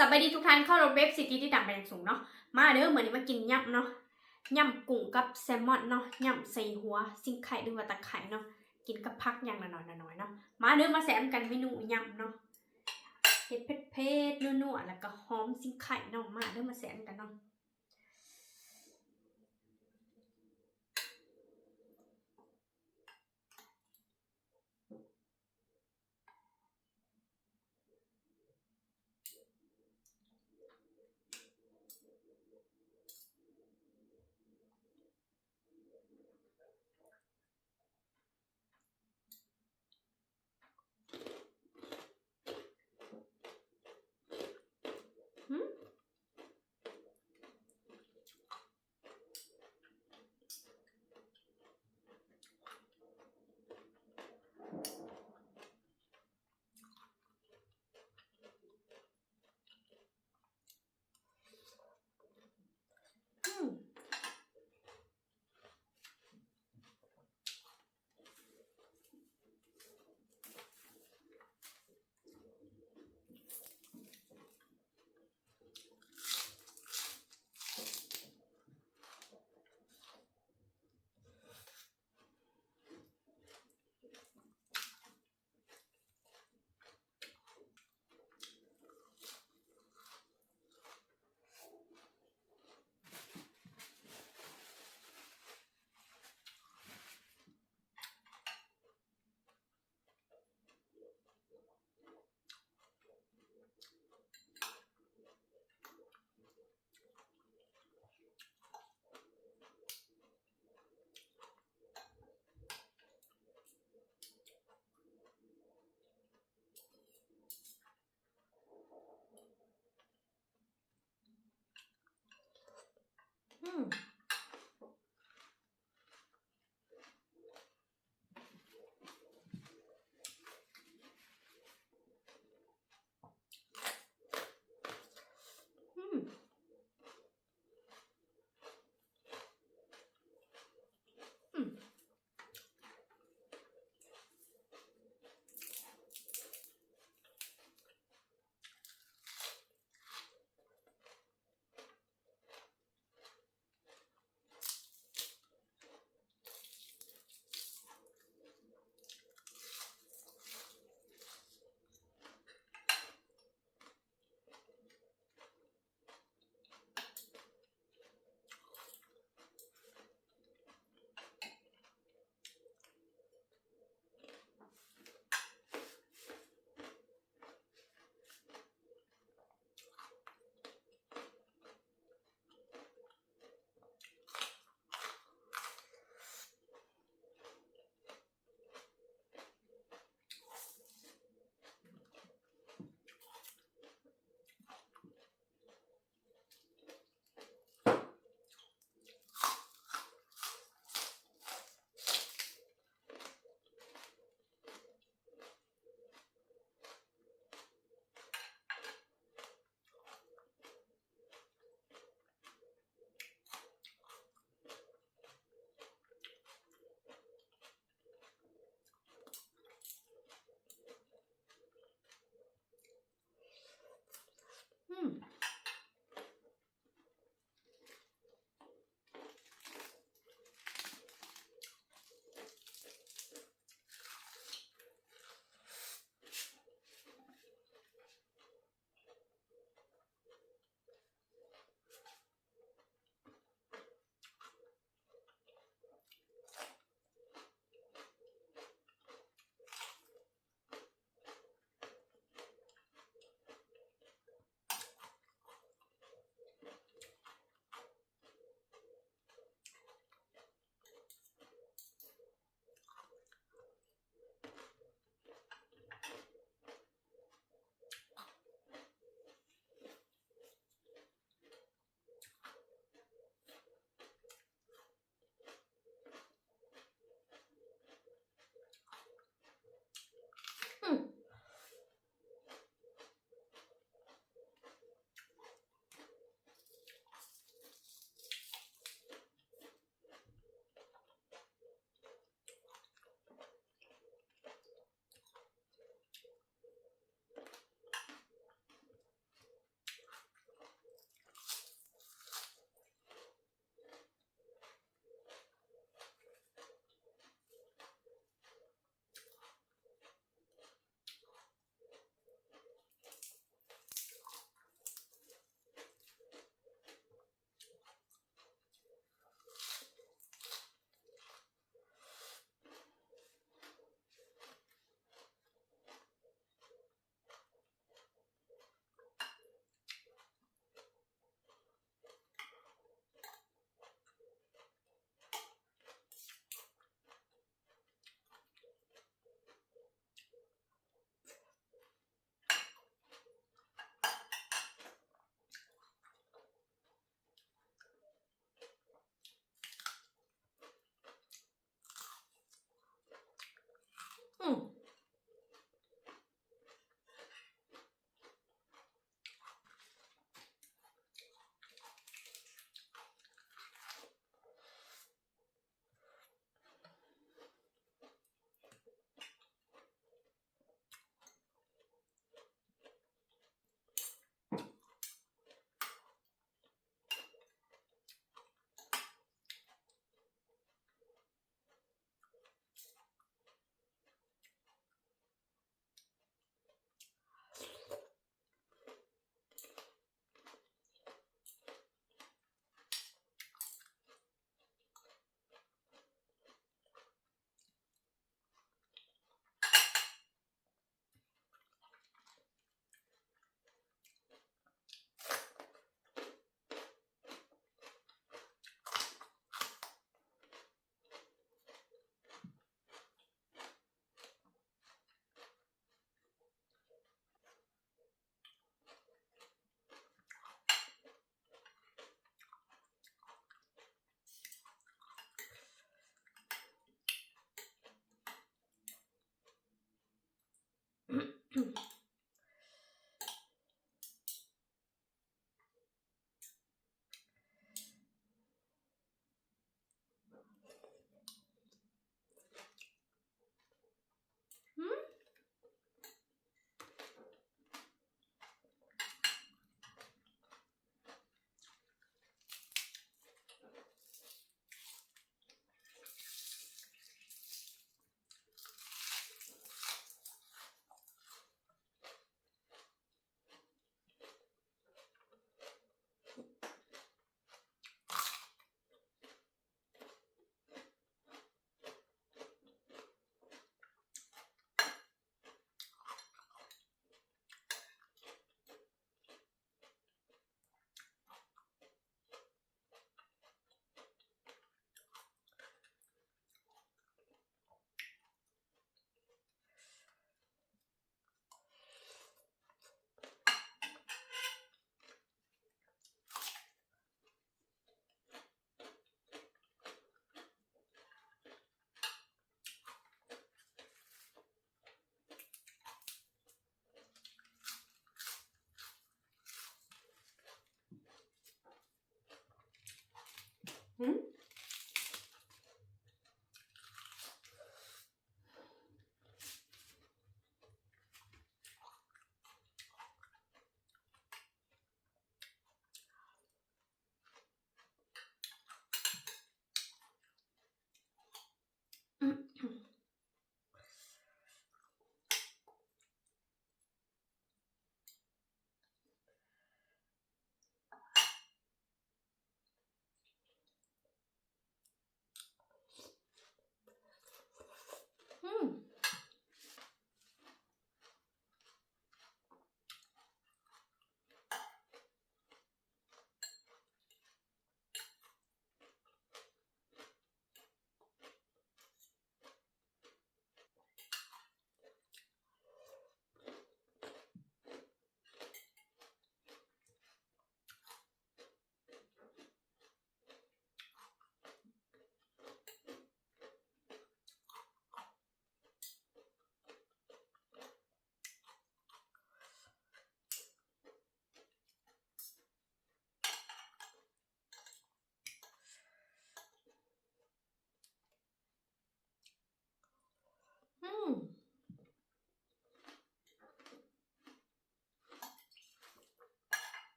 สวัสดีทุกท่านเข้ารถเว็บซิตี้ที่ดังไปอย่างสูงเนาะมาเด้อมื้อนี้มากินยำเนาะยำกุ้งกับแซลมอนเนาะยำใส่หัวซิ่งไข่หรือว่าตะไคร้เนาะกินกับผักอย่างละน้อยๆเนาะมาเด้อมาแซมกันเมนูยำเนาะเผ็ดเผ็ดๆนัวๆแล้วก็หอมซิ่งไข่เนาะมาเด้อมาแซมกันเนาะ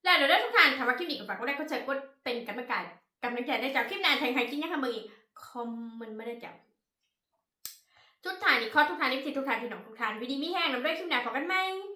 แล้วเดี๋ยวทุกท่านถ้าว่าคลิปนี้ก็ฝากกดไลค์กดแชร์กดเป็นกำลังใจได้จากคลิปหน้าแทงใครกินยังค่ะมึงอีกคอมเมนต์มาได้จ้ะทุกท่านนี่ขอทุกท่านที่ทุกท่านพี่น้องทุกท่านวิดีมีแห้งนำด้วยคลิปหน้าพบกันใหม่